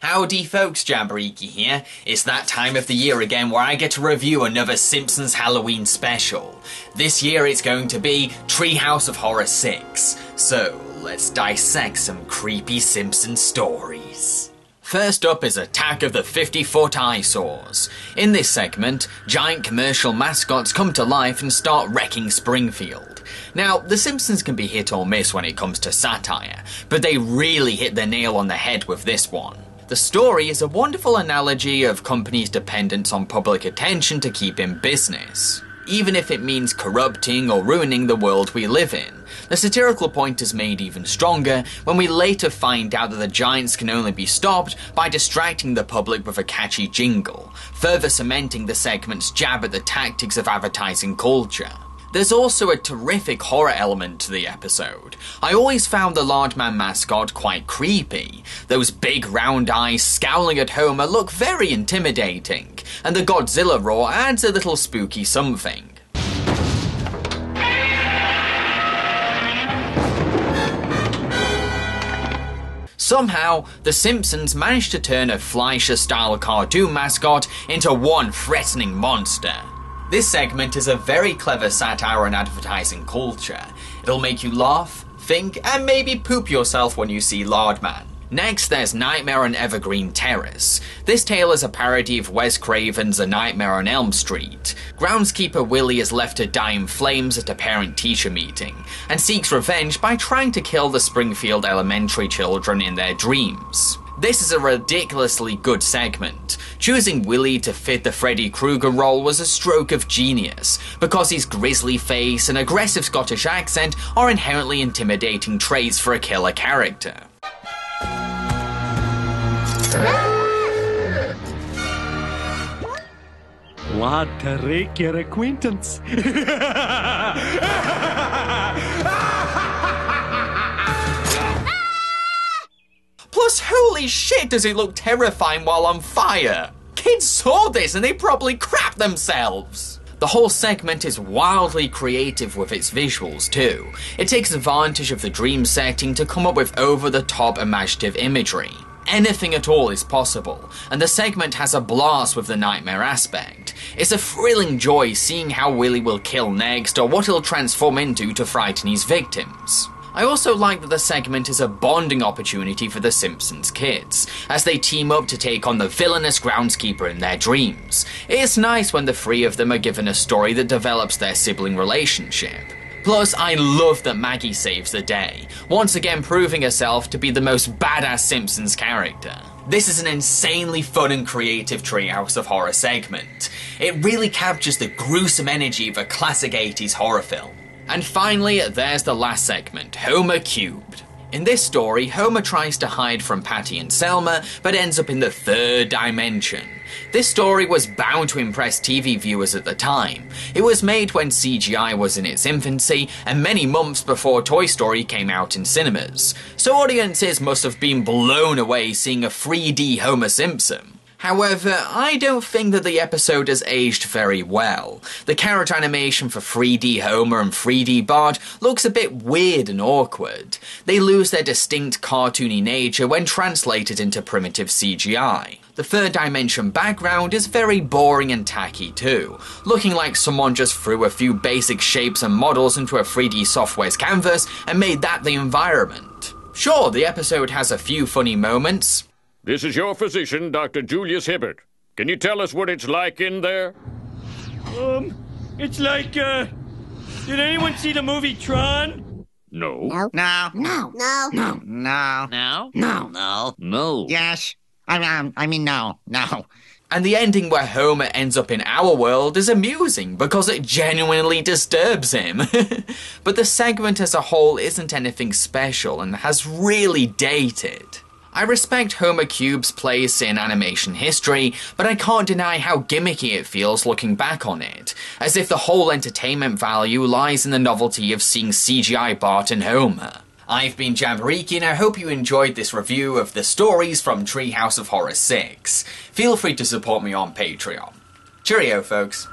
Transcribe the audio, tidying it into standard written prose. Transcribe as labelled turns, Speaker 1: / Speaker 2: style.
Speaker 1: Howdy folks, Jambareeqi here. It's that time of the year again where I get to review another Simpsons Halloween special. This year it's going to be Treehouse of Horror 6. So, let's dissect some creepy Simpsons stories. First up is Attack of the 50-Foot Eyesores. In this segment, giant commercial mascots come to life and start wrecking Springfield. Now, The Simpsons can be hit or miss when it comes to satire, but they really hit the nail on the head with this one. The story is a wonderful analogy of companies' dependence on public attention to keep in business, even if it means corrupting or ruining the world we live in. The satirical point is made even stronger when we later find out that the giants can only be stopped by distracting the public with a catchy jingle, further cementing the segment's jab at the tactics of advertising culture. There's also a terrific horror element to the episode. I always found the large man mascot quite creepy. Those big round eyes scowling at Homer look very intimidating, and the Godzilla roar adds a little spooky something. Somehow, The Simpsons managed to turn a Fleischer-style cartoon mascot into one threatening monster. This segment is a very clever satire on advertising culture. It'll make you laugh, think, and maybe poop yourself when you see Lardman. Next, there's Nightmare on Evergreen Terrace. This tale is a parody of Wes Craven's A Nightmare on Elm Street. Groundskeeper Willie is left to die in flames at a parent-teacher meeting, and seeks revenge by trying to kill the Springfield elementary children in their dreams. This is a ridiculously good segment. Choosing Willie to fit the Freddy Krueger role was a stroke of genius, because his grisly face and aggressive Scottish accent are inherently intimidating traits for a killer character.
Speaker 2: Glad to rake your acquaintance.
Speaker 1: Plus, holy shit, does it look terrifying while on fire! Kids saw this and they probably crapped themselves! The whole segment is wildly creative with its visuals too. It takes advantage of the dream setting to come up with over-the-top imaginative imagery. Anything at all is possible, and the segment has a blast with the nightmare aspect. It's a thrilling joy seeing how Willie will kill next or what he'll transform into to frighten his victims. I also like that the segment is a bonding opportunity for the Simpsons kids, as they team up to take on the villainous groundskeeper in their dreams. It's nice when the three of them are given a story that develops their sibling relationship. Plus, I love that Maggie saves the day, once again proving herself to be the most badass Simpsons character. This is an insanely fun and creative Treehouse of Horror segment. It really captures the gruesome energy of a classic 80s horror film. And finally, there's the last segment, Homer Cubed. In this story, Homer tries to hide from Patty and Selma, but ends up in the third dimension. This story was bound to impress TV viewers at the time. It was made when CGI was in its infancy, and many months before Toy Story came out in cinemas. So audiences must have been blown away seeing a 3D Homer Simpson. However, I don't think that the episode has aged very well. The character animation for 3D Homer and 3D Bart looks a bit weird and awkward. They lose their distinct cartoony nature when translated into primitive CGI. The third dimension background is very boring and tacky too, looking like someone just threw a few basic shapes and models into a 3D software's canvas and made that the environment. Sure, the episode has a few funny moments.
Speaker 3: This is your physician, Dr. Julius Hibbert. Can you tell us what it's like in there?
Speaker 2: It's like, did anyone see the movie Tron?
Speaker 3: No.
Speaker 4: No. No.
Speaker 5: No.
Speaker 4: No.
Speaker 5: No.
Speaker 4: No.
Speaker 5: No.
Speaker 4: No.
Speaker 5: No.
Speaker 3: No.
Speaker 4: Yes. I mean, no. No.
Speaker 1: And the ending where Homer ends up in our world is amusing because it genuinely disturbs him. But the segment as a whole isn't anything special and has really dated. I respect Homer Cube's place in animation history, but I can't deny how gimmicky it feels looking back on it, as if the whole entertainment value lies in the novelty of seeing CGI Bart and Homer. I've been Jambareeqi and I hope you enjoyed this review of the stories from Treehouse of Horror 6. Feel free to support me on Patreon. Cheerio, folks.